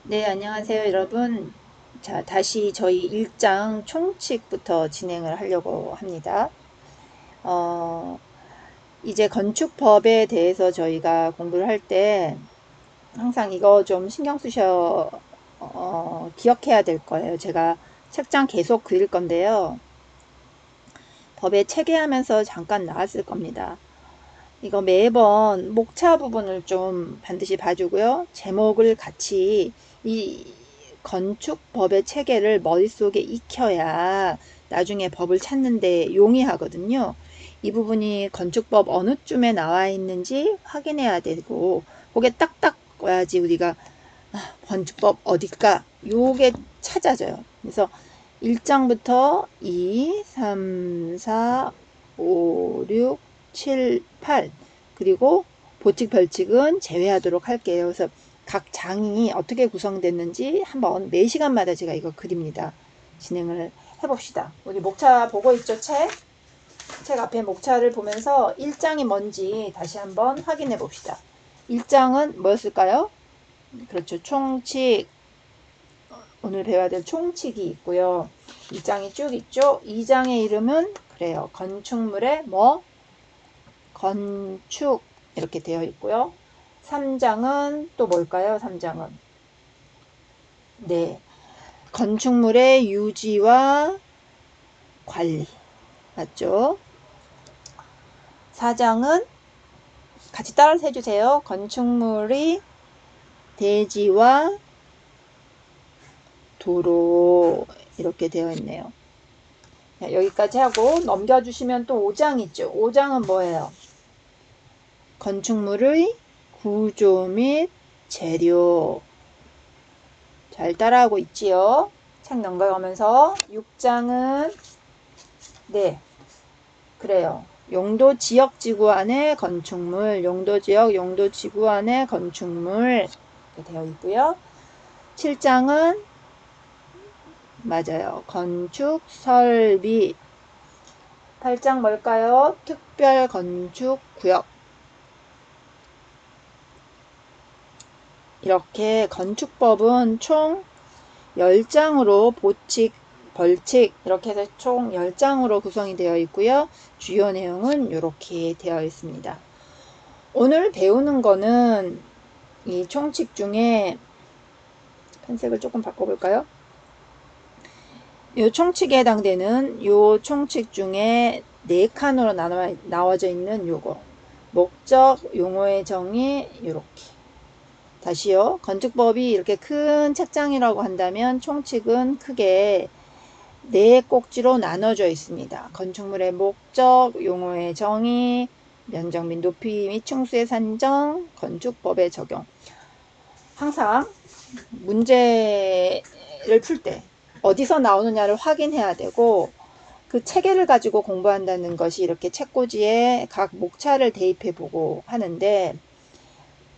네, 안녕하세요, 여러분. 자, 다시 저희 일장 총칙부터 진행을 하려고 합니다. 어, 이제 건축법에 대해서 저희가 공부를 할 때 항상 이거 좀 신경 쓰셔, 기억해야 될 거예요. 제가 책장 계속 그릴 건데요. 법에 체계하면서 잠깐 나왔을 겁니다. 이거 매번 목차 부분을 좀 반드시 봐주고요. 제목을 같이 이 건축법의 체계를 머릿속에 익혀야 나중에 법을 찾는데 용이하거든요. 이 부분이 건축법 어느 쯤에 나와 있는지 확인해야 되고 그게 딱딱 와야지 우리가 건축법 어딜까 요게 찾아져요. 그래서 1장부터 2, 3, 4, 5, 6, 7, 8 그리고 보칙 벌칙은 제외하도록 할게요. 그래서 각 장이 어떻게 구성됐는지 한번 매 시간마다 제가 이거 그립니다. 진행을 해봅시다. 우리 목차 보고 있죠? 책 앞에 목차를 보면서 1장이 뭔지 다시 한번 확인해 봅시다. 1장은 뭐였을까요? 그렇죠. 총칙, 오늘 배워야 될 총칙이 있고요. 2장이 쭉 있죠. 2장의 이름은 그래요. 건축물의 뭐? 건축 이렇게 되어 있고요. 3장은 또 뭘까요? 3장은 네, 건축물의 유지와 관리 맞죠? 4장은 같이 따라서 해주세요. 건축물의 대지와 도로 이렇게 되어 있네요. 여기까지 하고 넘겨주시면 또 5장 있죠. 5장은 뭐예요? 건축물의 구조 및 재료. 잘 따라하고 있지요? 책 넘겨가면서 6장은 네, 그래요. 용도 지역 지구 안의 건축물, 용도 지역, 용도 지구 안의 건축물 이렇게 되어 있고요. 7장은 맞아요. 건축 설비. 8장 뭘까요? 특별 건축 구역. 이렇게 건축법은 총 10장으로 보칙, 벌칙 이렇게 해서 총 10장으로 구성이 되어 있고요. 주요 내용은 이렇게 되어 있습니다. 오늘 배우는 거는 이 총칙 중에 펜색을 조금 바꿔볼까요? 이 총칙에 해당되는 요 총칙 중에 4칸으로 나눠져 있는 요거 목적, 용어의 정의 이렇게 다시요. 건축법이 이렇게 큰 책장이라고 한다면 총칙은 크게 4꼭지로 나눠져 있습니다. 건축물의 목적, 용어의 정의, 면적 및 높이 및 층수의 산정, 건축법의 적용. 항상 문제를 풀 때 어디서 나오느냐를 확인해야 되고 그 체계를 가지고 공부한다는 것이 이렇게 책꽂이에 각 목차를 대입해 보고 하는데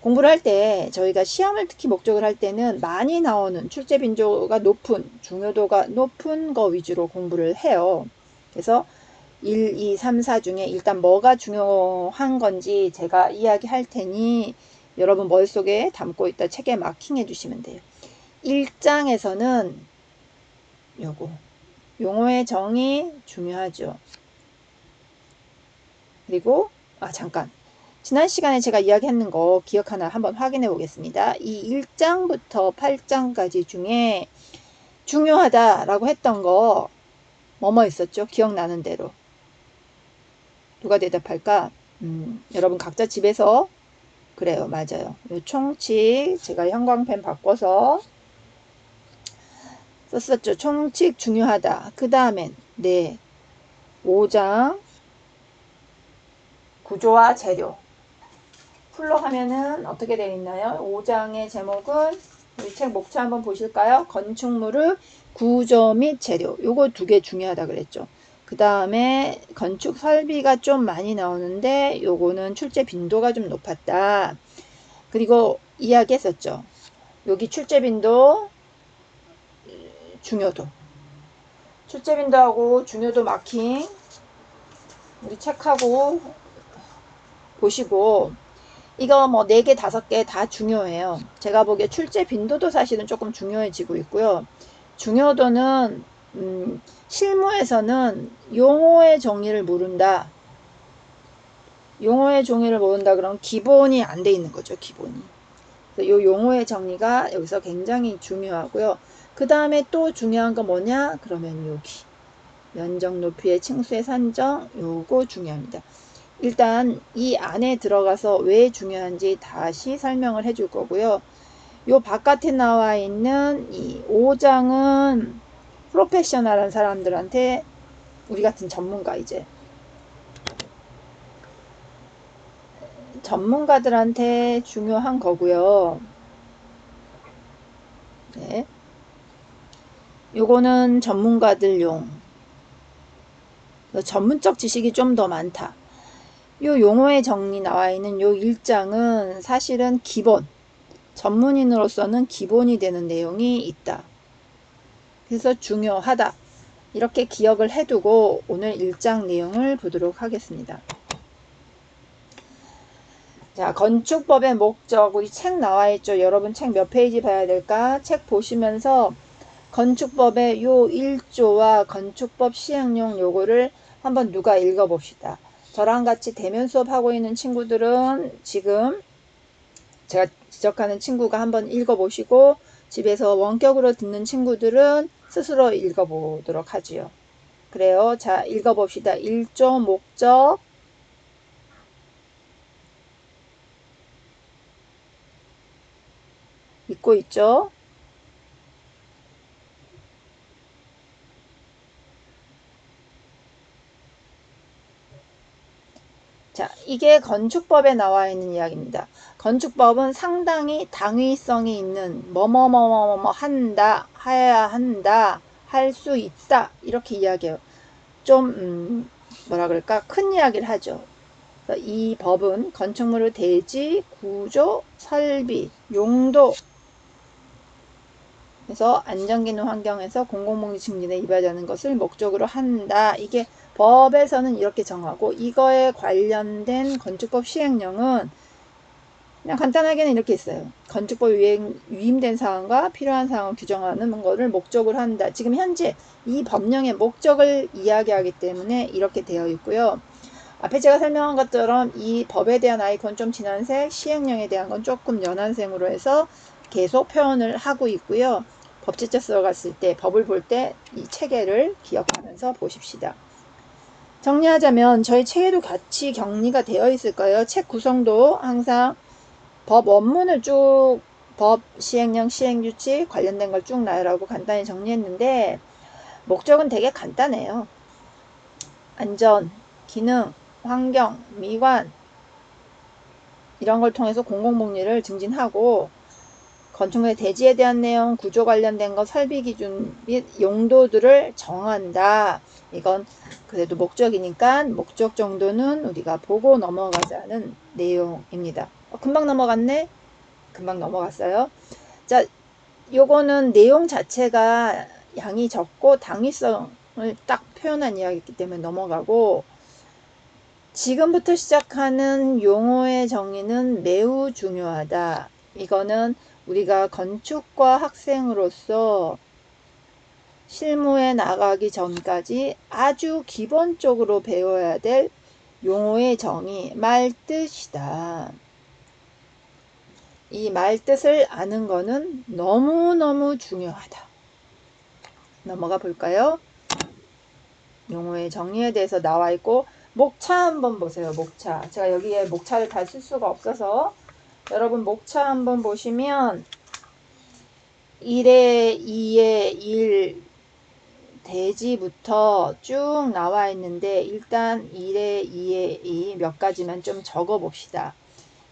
공부를 할 때 저희가 시험을 특히 목적을 할 때는 많이 나오는 출제 빈도가 높은 중요도가 높은 거 위주로 공부를 해요. 그래서 1, 2, 3, 4 중에 일단 뭐가 중요한 건지 제가 이야기할 테니 여러분 머릿속에 담고 있다 책에 마킹해 주시면 돼요. 1장에서는 요거 용어의 정의 중요하죠. 그리고 잠깐 지난 시간에 제가 이야기했는 거 기억하나 한번 확인해 보겠습니다. 이 1장부터 8장까지 중에 중요하다라고 했던 거 뭐뭐 있었죠? 기억나는 대로 누가 대답할까? 여러분 각자 집에서 그래요. 맞아요. 요 총칙 제가 형광펜 바꿔서 썼었죠. 총칙 중요하다. 그 다음엔 네 5장 구조와 재료 풀로 하면은 어떻게 되어 있나요? 5장의 제목은 우리 책 목차 한번 보실까요? 건축물의 구조 및 재료 요거 2개 중요하다 그랬죠. 그 다음에 건축 설비가 좀 많이 나오는데 요거는 출제 빈도가 좀 높았다. 그리고 이야기했었죠. 여기 출제 빈도 중요도 출제 빈도하고 중요도 마킹 우리 책하고 보시고 이거 뭐 4개, 5개 다 중요해요. 제가 보기에 출제 빈도도 사실은 조금 중요해지고 있고요. 중요도는 실무에서는 용어의 정의를 모른다. 용어의 정의를 모른다 그러면 기본이 안 돼 있는 거죠. 기본이. 이 용어의 정의가 여기서 굉장히 중요하고요. 그 다음에 또 중요한 건 뭐냐? 그러면 여기 면적 높이의 층수의 산정, 요거 중요합니다. 일단 이 안에 들어가서 왜 중요한지 다시 설명을 해줄 거고요. 요 바깥에 나와 있는 이 5장은 프로페셔널한 사람들한테, 우리 같은 전문가, 이제 전문가들한테 중요한 거고요. 네. 요거는 전문가들용, 전문적 지식이 좀 더 많다. 요 용어의 정리 나와 있는 요 1장은 사실은 기본, 전문인으로서는 기본이 되는 내용이 있다. 그래서 중요하다. 이렇게 기억을 해두고 오늘 1장 내용을 보도록 하겠습니다. 자, 건축법의 목적, 우리 책 나와 있죠. 여러분 책 몇 페이지 봐야 될까? 책 보시면서 건축법의 요 1조와 건축법 시행령 요거를 한번 누가 읽어봅시다. 저랑 같이 대면 수업하고 있는 친구들은 지금 제가 지적하는 친구가 한번 읽어보시고, 집에서 원격으로 듣는 친구들은 스스로 읽어보도록 하지요. 그래요. 자, 읽어봅시다. 1조 목적. 읽고 있죠? 자, 이게 건축법에 나와 있는 이야기입니다. 건축법은 상당히 당위성이 있는 뭐뭐뭐뭐뭐 한다, 해야 한다, 할 수 있다 이렇게 이야기해요. 좀 뭐라 그럴까? 큰 이야기를 하죠. 이 법은 건축물의 대지, 구조, 설비, 용도, 그래서 안정기능 환경에서 공공복리 증진에 이바지하는 것을 목적으로 한다. 이게 법에서는 이렇게 정하고, 이거에 관련된 건축법 시행령은 그냥 간단하게는 이렇게 있어요. 건축법 위임된 사항과 필요한 사항을 규정하는 것을 목적으로 한다. 지금 현재 이 법령의 목적을 이야기하기 때문에 이렇게 되어 있고요. 앞에 제가 설명한 것처럼 이 법에 대한 아이콘 좀 진한색, 시행령에 대한 건 조금 연한색으로 해서 계속 표현을 하고 있고요. 법제처 들어갔을 때, 법을 볼 때 이 체계를 기억하면서 보십시다. 정리하자면 저희 책에도 같이 격리가 되어 있을 거예요. 책 구성도 항상 법 원문을 쭉, 법, 시행령, 시행규칙 관련된 걸 쭉 나열하고 간단히 정리했는데, 목적은 되게 간단해요. 안전, 기능, 환경, 미관 이런 걸 통해서 공공복리를 증진하고, 건축물의 대지에 대한 내용, 구조 관련된 것, 설비 기준 및 용도들을 정한다. 이건 그래도 목적이니까 목적 정도는 우리가 보고 넘어가자는 내용입니다. 금방 넘어갔네? 금방 넘어갔어요. 자, 요거는 내용 자체가 양이 적고 당위성을 딱 표현한 이야기이기 때문에 넘어가고, 지금부터 시작하는 용어의 정의는 매우 중요하다. 이거는 우리가 건축과 학생으로서 실무에 나가기 전까지 아주 기본적으로 배워야 될 용어의 정의, 말뜻이다. 이 말뜻을 아는 거는 너무너무 중요하다. 넘어가 볼까요? 용어의 정의에 대해서 나와 있고, 목차 한번 보세요. 목차. 제가 여기에 목차를 다 쓸 수가 없어서 여러분 목차 한번 보시면 1에 2에 1 대지부터 쭉 나와 있는데, 일단 1에 2에 2 몇 가지만 좀 적어 봅시다.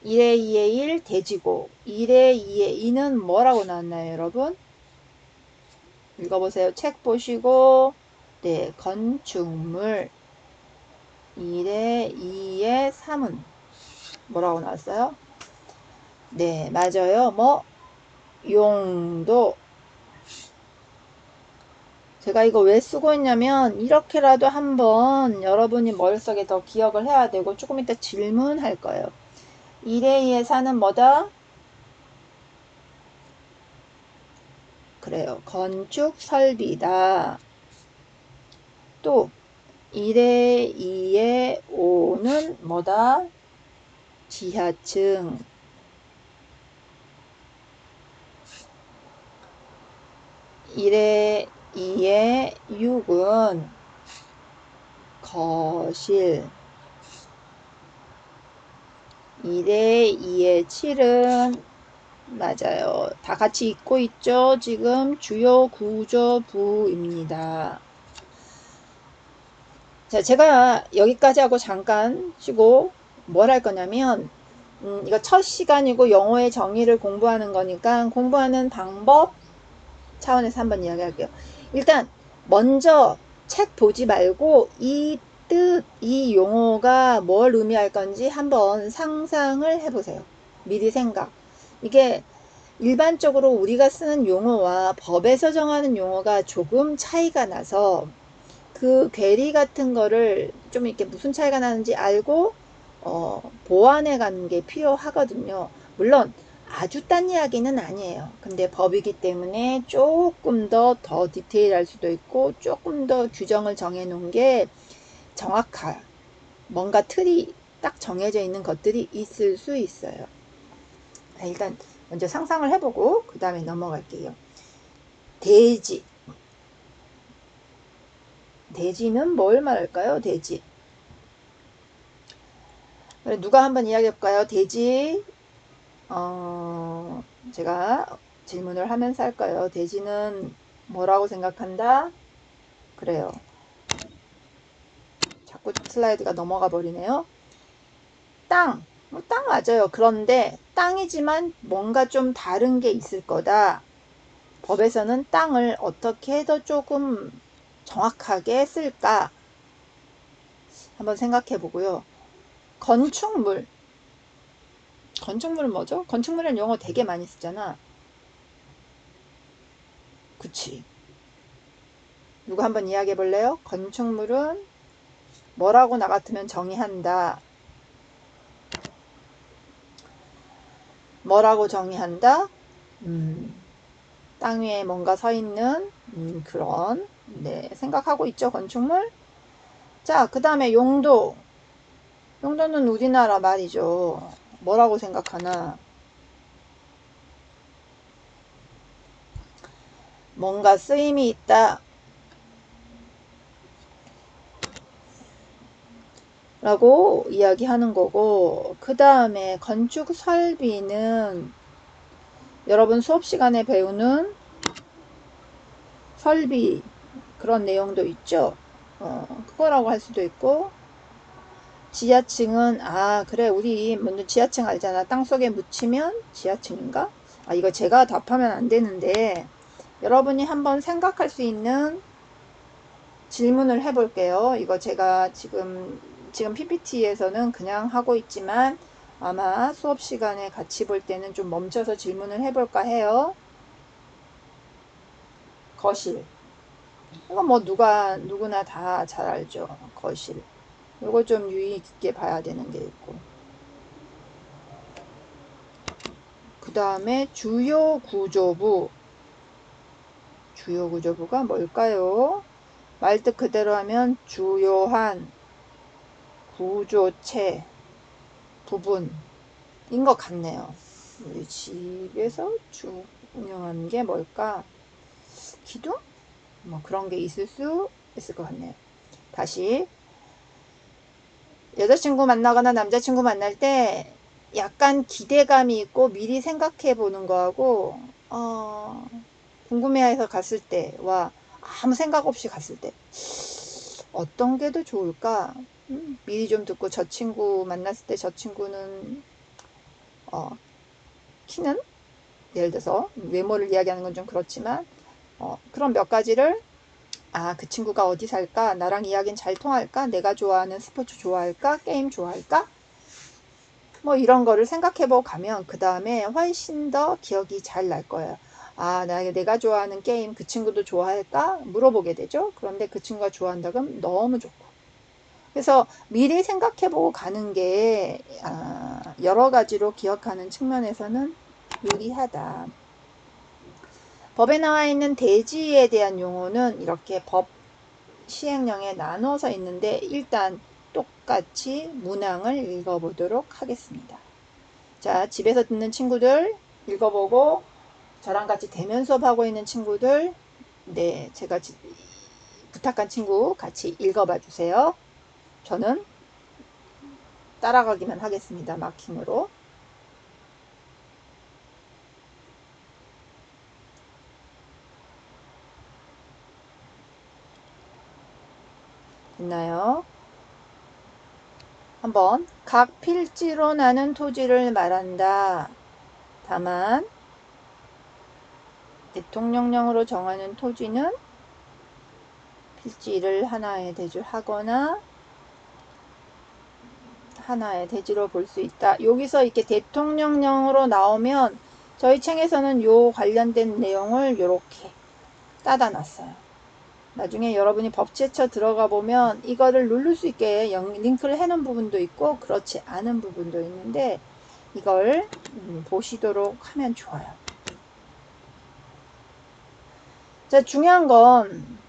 1에 2에 1 대지고, 1에 2에 2는 뭐라고 나왔나요, 여러분? 읽어보세요. 책 보시고. 네, 건축물. 1에 2에 3은 뭐라고 나왔어요? 네, 맞아요. 뭐 용도. 제가 이거 왜 쓰고 있냐면, 이렇게라도 한번 여러분이 머릿속에 더 기억을 해야 되고, 조금 이따 질문할 거예요. 일에 사는 뭐다? 그래요. 건축 설비다. 또 1에 2에 5는 뭐다? 지하층. 1에 2에 6은 거실. 1에 2에 7은 맞아요. 다 같이 읽고 있죠? 지금 주요 구조부입니다. 자, 제가 여기까지 하고 잠깐 쉬고 뭘 할 거냐면 이거 첫 시간이고 영어의 정의를 공부하는 거니까 공부하는 방법 차원에서 한번 이야기할게요. 일단 먼저 책 보지 말고 이 뜻, 이 용어가 뭘 의미할 건지 한번 상상을 해보세요. 미리 생각. 이게 일반적으로 우리가 쓰는 용어와 법에서 정하는 용어가 조금 차이가 나서 그 괴리 같은 거를 좀 이렇게 무슨 차이가 나는지 알고 보완해 가는 게 필요하거든요. 물론 아주 딴 이야기는 아니에요. 근데 법이기 때문에 조금 더 디테일할 수도 있고 조금 더 규정을 정해 놓은 게 정확한 뭔가 틀이 딱 정해져 있는 것들이 있을 수 있어요. 일단 먼저 상상을 해보고 그 다음에 넘어갈게요. 대지. 대지는 뭘 말할까요? 대지. 누가 한번 이야기해볼까요? 대지. 제가 질문을 하면서 할까요? 대지는 뭐라고 생각한다? 그래요. 자꾸 슬라이드가 넘어가 버리네요. 땅. 땅 맞아요. 그런데 땅이지만 뭔가 좀 다른 게 있을 거다. 법에서는 땅을 어떻게 더 조금 정확하게 쓸까? 한번 생각해 보고요. 건축물. 건축물은 뭐죠? 건축물은 용어 되게 많이 쓰잖아. 그치. 누가 한번 이야기해 볼래요? 건축물은 뭐라고 나 같으면 정의한다. 뭐라고 정의한다? 땅 위에 뭔가 서 있는 그런 네, 생각하고 있죠, 건축물? 자, 그 다음에 용도. 용도는 우리나라 말이죠. 뭐라고 생각하나? 뭔가 쓰임이 있다. 라고 이야기하는 거고, 그 다음에 건축 설비는 여러분 수업 시간에 배우는 설비 그런 내용도 있죠. 그거라고 할 수도 있고, 지하층은 그래 우리 먼저 지하층 알잖아. 땅속에 묻히면 지하층인가? 이거 제가 답하면 안 되는데 여러분이 한번 생각할 수 있는 질문을 해볼게요. 이거 제가 지금 PPT에서는 그냥 하고 있지만 아마 수업 시간에 같이 볼 때는 좀 멈춰서 질문을 해볼까 해요. 거실. 이거 뭐 누구나 다 잘 알죠. 거실. 이거 좀 유의 깊게 봐야 되는 게 있고. 그 다음에 주요 구조부. 주요 구조부가 뭘까요? 말뜻 그대로 하면 주요한 구조체 부분인 것 같네요. 우리 집에서 운영하는 게 뭘까? 기둥? 뭐 그런 게 있을 수 있을 것 같네요. 다시 여자친구 만나거나 남자친구 만날 때 약간 기대감이 있고 미리 생각해 보는 거하고 궁금해해서 갔을 때와 아무 생각 없이 갔을 때 어떤 게 더 좋을까? 미리 좀 듣고 저 친구 만났을 때 저 친구는 키는 예를 들어서 외모를 이야기하는 건 좀 그렇지만 그런 몇 가지를 그 친구가 어디 살까? 나랑 이야기는 잘 통할까? 내가 좋아하는 스포츠 좋아할까? 게임 좋아할까? 뭐 이런 거를 생각해보고 가면 그 다음에 훨씬 더 기억이 잘 날 거예요. 내가 좋아하는 게임 그 친구도 좋아할까? 물어보게 되죠. 그런데 그 친구가 좋아한다 그러면 너무 좋고 그래서 미리 생각해보고 가는 게 여러 가지로 기억하는 측면에서는 유리하다. 법에 나와 있는 대지에 대한 용어는 이렇게 법 시행령에 나눠서 있는데 일단 똑같이 문항을 읽어보도록 하겠습니다. 자, 집에서 듣는 친구들 읽어보고 저랑 같이 대면 수업하고 있는 친구들 네, 제가 부탁한 친구 같이 읽어봐 주세요. 저는 따라가기만 하겠습니다. 마킹으로. 됐나요? 한번 각 필지로 나는 토지를 말한다. 다만 대통령령으로 정하는 토지는 필지를 하나의 대지하거나 하나의 대지로 볼 수 있다. 여기서 이렇게 대통령령으로 나오면 저희 책에서는 요 관련된 내용을 이렇게 따다 놨어요. 나중에 여러분이 법제처 들어가 보면 이거를 누를 수 있게 링크를 해놓은 부분도 있고 그렇지 않은 부분도 있는데 이걸 보시도록 하면 좋아요. 자, 중요한 건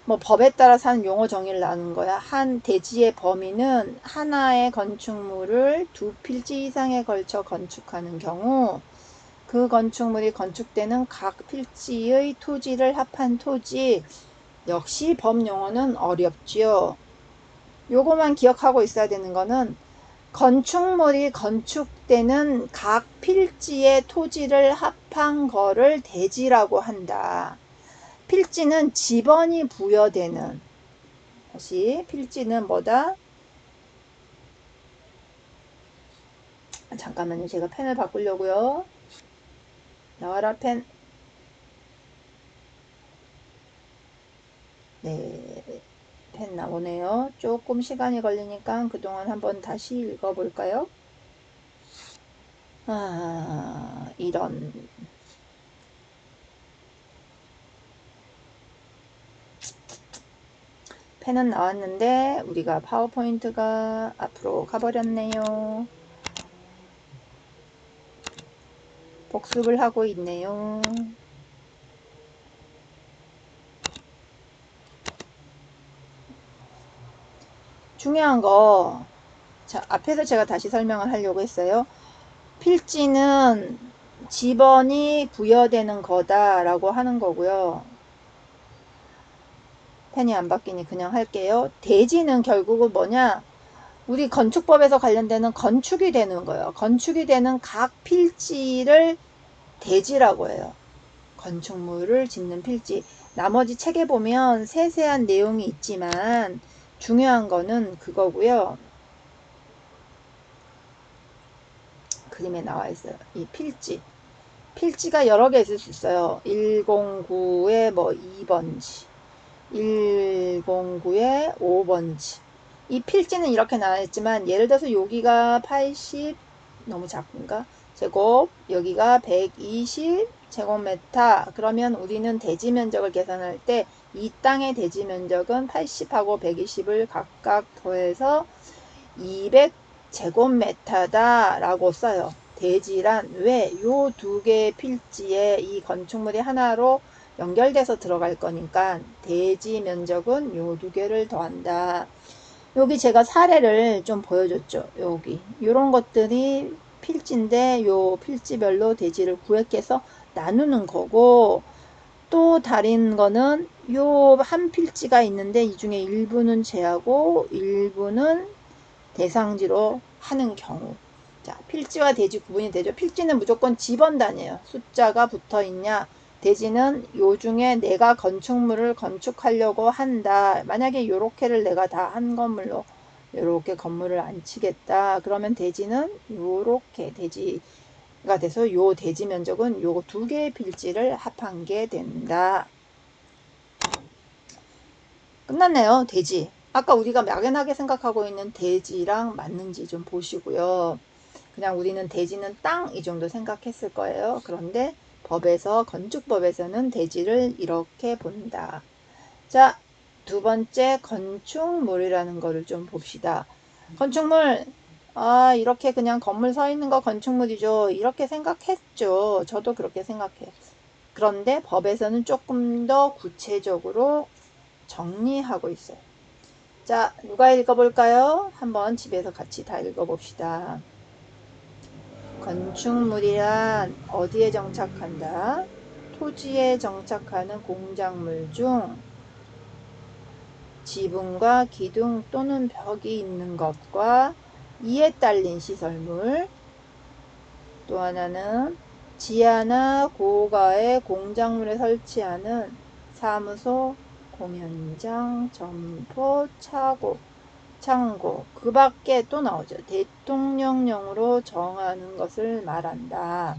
뭐 법에 따라서 하는 용어 정의를 나눈 거야. 한 대지의 범위는 하나의 건축물을 두 필지 이상에 걸쳐 건축하는 경우 그 건축물이 건축되는 각 필지의 토지를 합한 토지. 역시 법 용어는 어렵지요. 요거만 기억하고 있어야 되는 거는 건축물이 건축되는 각 필지의 토지를 합한 거를 대지라고 한다. 필지는 지번이 부여되는, 다시 필지는 뭐다? 잠깐만요. 제가 펜을 바꾸려고요. 나와라 펜. 네, 펜 나오네요. 조금 시간이 걸리니까 그동안 한번 다시 읽어볼까요? 이런. 펜은 나왔는데 우리가 파워포인트가 앞으로 가버렸네요. 복습을 하고 있네요. 중요한 거, 자, 앞에서 제가 다시 설명을 하려고 했어요. 필지는 지번이 부여되는 거다라고 하는 거고요. 펜이 안 바뀌니 그냥 할게요. 대지는 결국은 뭐냐? 우리 건축법에서 관련되는 건축이 되는 거예요. 건축이 되는 각 필지를 대지라고 해요. 건축물을 짓는 필지. 나머지 책에 보면 세세한 내용이 있지만 중요한 거는 그거고요. 그림에 나와 있어요. 이 필지. 필지가 여러 개 있을 수 있어요. 109의 뭐 2번지, 109의 5번지. 이 필지는 이렇게 나와 있지만 예를 들어서 여기가 80 너무 작은가? 제곱, 여기가 120 제곱미터. 그러면 우리는 대지 면적을 계산할 때 이 땅의 대지 면적은 80하고 120을 각각 더해서 200 제곱미터다 라고 써요. 대지란 왜? 요 두 개의 필지에 이 건축물이 하나로 연결돼서 들어갈 거니까 대지 면적은 요 두 개를 더한다. 여기 제가 사례를 좀 보여줬죠. 여기 요런 것들이 필지인데 요 필지별로 대지를 구획해서 나누는 거고, 또 다른 거는 요 한 필지가 있는데 이 중에 일부는 제하고 일부는 대상지로 하는 경우. 자, 필지와 대지 구분이 되죠. 필지는 무조건 지번 단위예요. 숫자가 붙어 있냐. 대지는 요 중에 내가 건축물을 건축하려고 한다. 만약에 요렇게를 내가 다 한 건물로 요렇게 건물을 안 치겠다. 그러면 대지는 요렇게 대지가 돼서 요 대지 면적은 요 두 개의 필지를 합한 게 된다. 끝났네요. 대지. 아까 우리가 막연하게 생각하고 있는 대지랑 맞는지 좀 보시고요. 그냥 우리는 대지는 땅 이 정도 생각했을 거예요. 그런데 법에서 건축법에서는 대지를 이렇게 본다. 자, 두 번째 건축물이라는 거를 좀 봅시다. 건축물, 이렇게 그냥 건물 서 있는 거 건축물이죠. 이렇게 생각했죠. 저도 그렇게 생각해요. 그런데 법에서는 조금 더 구체적으로 정리하고 있어요. 자, 누가 읽어볼까요? 한번 집에서 같이 다 읽어봅시다. 건축물이란 어디에 정착한다? 토지에 정착하는 공작물 중 지붕과 기둥 또는 벽이 있는 것과 이에 딸린 시설물. 또 하나는 지하나 고가의 공작물에 설치하는 사무소, 공연장, 점포, 차고, 창고, 그 밖에 또 나오죠. 대통령령으로 정하는 것을 말한다.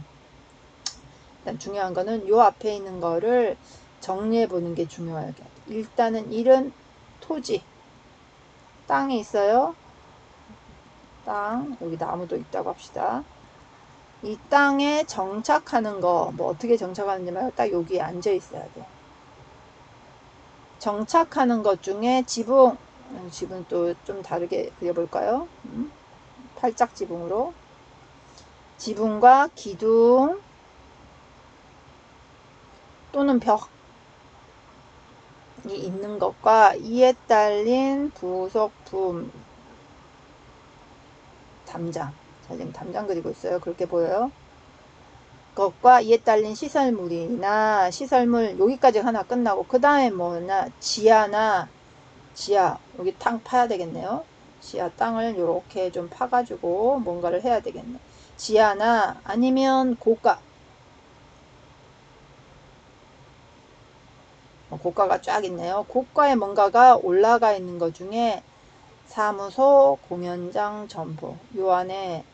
일단 중요한 거는 요 앞에 있는 거를 정리해 보는 게 중요해요. 일단은 일은 토지, 땅이 있어요. 땅, 여기 나무도 있다고 합시다. 이 땅에 정착하는 거, 뭐 어떻게 정착하는지 말고 딱 여기에 앉아 있어야 돼. 정착하는 것 중에 지붕, 지붕 또 좀 다르게 그려볼까요? 팔짝 지붕으로. 지붕과 기둥 또는 벽이 있는 것과 이에 딸린 부속품, 담장. 자, 지금 담장 그리고 있어요. 그렇게 보여요. 것과 이에 딸린 시설물이나 시설물 여기까지 하나 끝나고 그 다음에 뭐냐 지하 여기 땅 파야 되겠네요. 지하 땅을 이렇게 좀 파가지고 뭔가를 해야 되겠네. 지하나 아니면 고가가 쫙 있네요. 고가에 뭔가가 올라가 있는 것 중에 사무소, 공연장, 점포 요 안에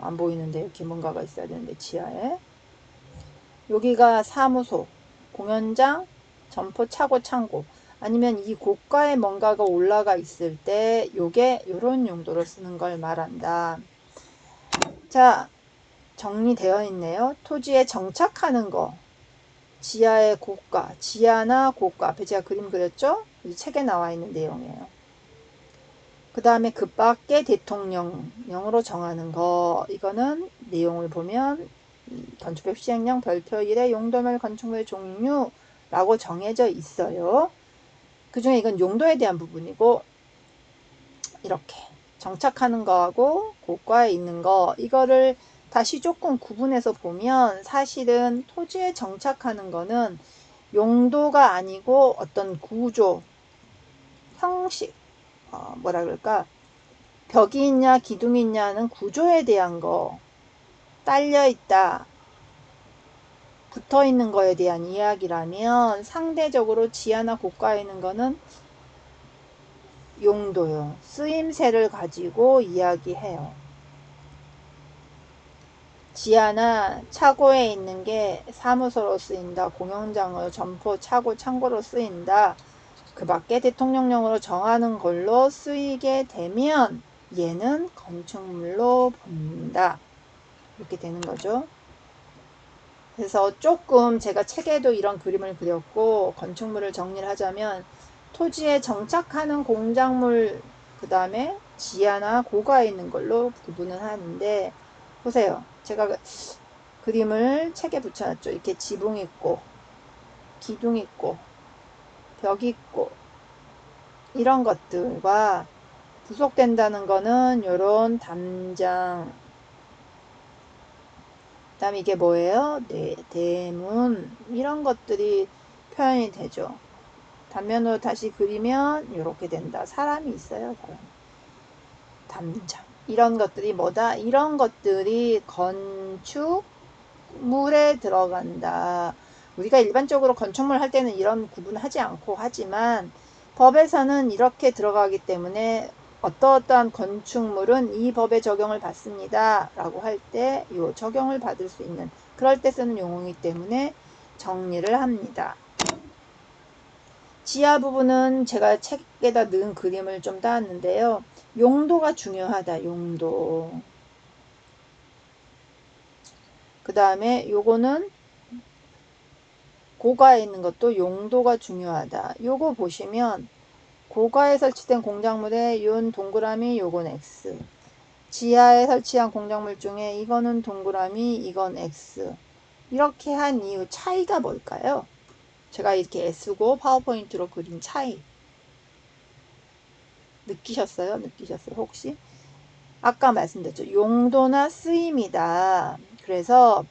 안 보이는데 이렇게 뭔가가 있어야 되는데 지하에 여기가 사무소, 공연장, 점포, 차고, 창고 아니면 이 고가에 뭔가가 올라가 있을 때 요게 요런 용도로 쓰는 걸 말한다. 자, 정리되어 있네요. 토지에 정착하는 거 지하의 고가, 지하나 고가 앞에 제가 그림 그렸죠? 이 책에 나와 있는 내용이에요. 그 다음에 그 밖에 대통령령으로 정하는 거 이거는 내용을 보면 건축법 시행령 별표 1의 용도별 건축물 종류라고 정해져 있어요. 그 중에 이건 용도에 대한 부분이고 이렇게 정착하는 거하고 고가에 있는 거 이거를 다시 조금 구분해서 보면 사실은 토지에 정착하는 거는 용도가 아니고 어떤 구조, 형식, 뭐라 그럴까 벽이 있냐 기둥이 있냐는 구조에 대한 거 딸려 있다 붙어 있는 거에 대한 이야기라면 상대적으로 지하나 고가에 있는 거는 용도요 쓰임새를 가지고 이야기해요. 지하나 차고에 있는 게 사무소로 쓰인다. 공연장으로 점포, 차고, 창고로 쓰인다. 그 밖에 대통령령으로 정하는 걸로 쓰이게 되면 얘는 건축물로 본다. 이렇게 되는 거죠. 그래서 조금 제가 책에도 이런 그림을 그렸고 건축물을 정리를 하자면 토지에 정착하는 공작물 그 다음에 지하나 고가에 있는 걸로 구분을 하는데 보세요. 제가 그림을 책에 붙여놨죠. 이렇게 지붕 있고 기둥 있고 벽 있고 이런 것들과 부속된다는 거는 요런 담장 그 다음에 이게 뭐예요? 네, 대문 이런 것들이 표현이 되죠. 단면으로 다시 그리면 이렇게 된다. 사람이 있어요. 사람. 담장 이런 것들이 뭐다? 이런 것들이 건축물에 들어간다. 우리가 일반적으로 건축물 할 때는 이런 구분하지 않고 하지만 법에서는 이렇게 들어가기 때문에 어떠한 건축물은 이 법에 적용을 받습니다 라고 할 때 이 적용을 받을 수 있는 그럴 때 쓰는 용어이기 때문에 정리를 합니다. 지하 부분은 제가 책에다 넣은 그림을 좀 따왔는데요. 용도가 중요하다. 용도. 그 다음에 요거는 고가에 있는 것도 용도가 중요하다. 요거 보시면 고가에 설치된 공작물에 이건 동그라미, 요건 X. 지하에 설치한 공작물 중에 이거는 동그라미, 이건 X. 이렇게 한 이유 차이가 뭘까요? 제가 이렇게 S고 파워포인트로 그린 차이. 느끼셨어요? 혹시? 아까 말씀드렸죠. 용도나 쓰임이다. 그래서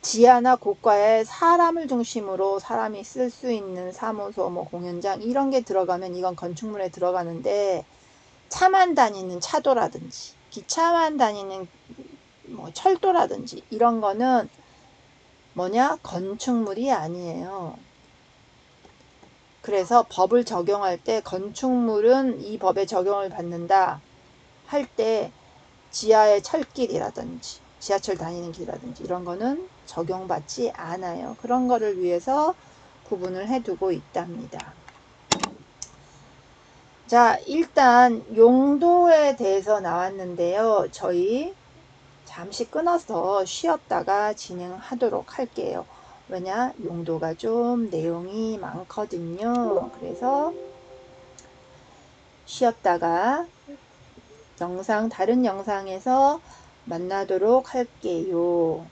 지하나 고가에 사람을 중심으로 사람이 쓸 수 있는 사무소, 뭐 공연장 이런 게 들어가면 이건 건축물에 들어가는데 차만 다니는 차도라든지 기차만 다니는 뭐 철도라든지 이런 거는 뭐냐? 건축물이 아니에요. 그래서 법을 적용할 때 건축물은 이 법에 적용을 받는다 할 때 지하의 철길이라든지 지하철 다니는 길이라든지 이런 거는 적용받지 않아요. 그런 거를 위해서 구분을 해두고 있답니다. 자, 일단 용도에 대해서 나왔는데요. 저희 잠시 끊어서 쉬었다가 진행하도록 할게요. 왜냐? 용도가 좀 내용이 많거든요. 그래서 쉬었다가 다른 영상에서 만나도록 할게요.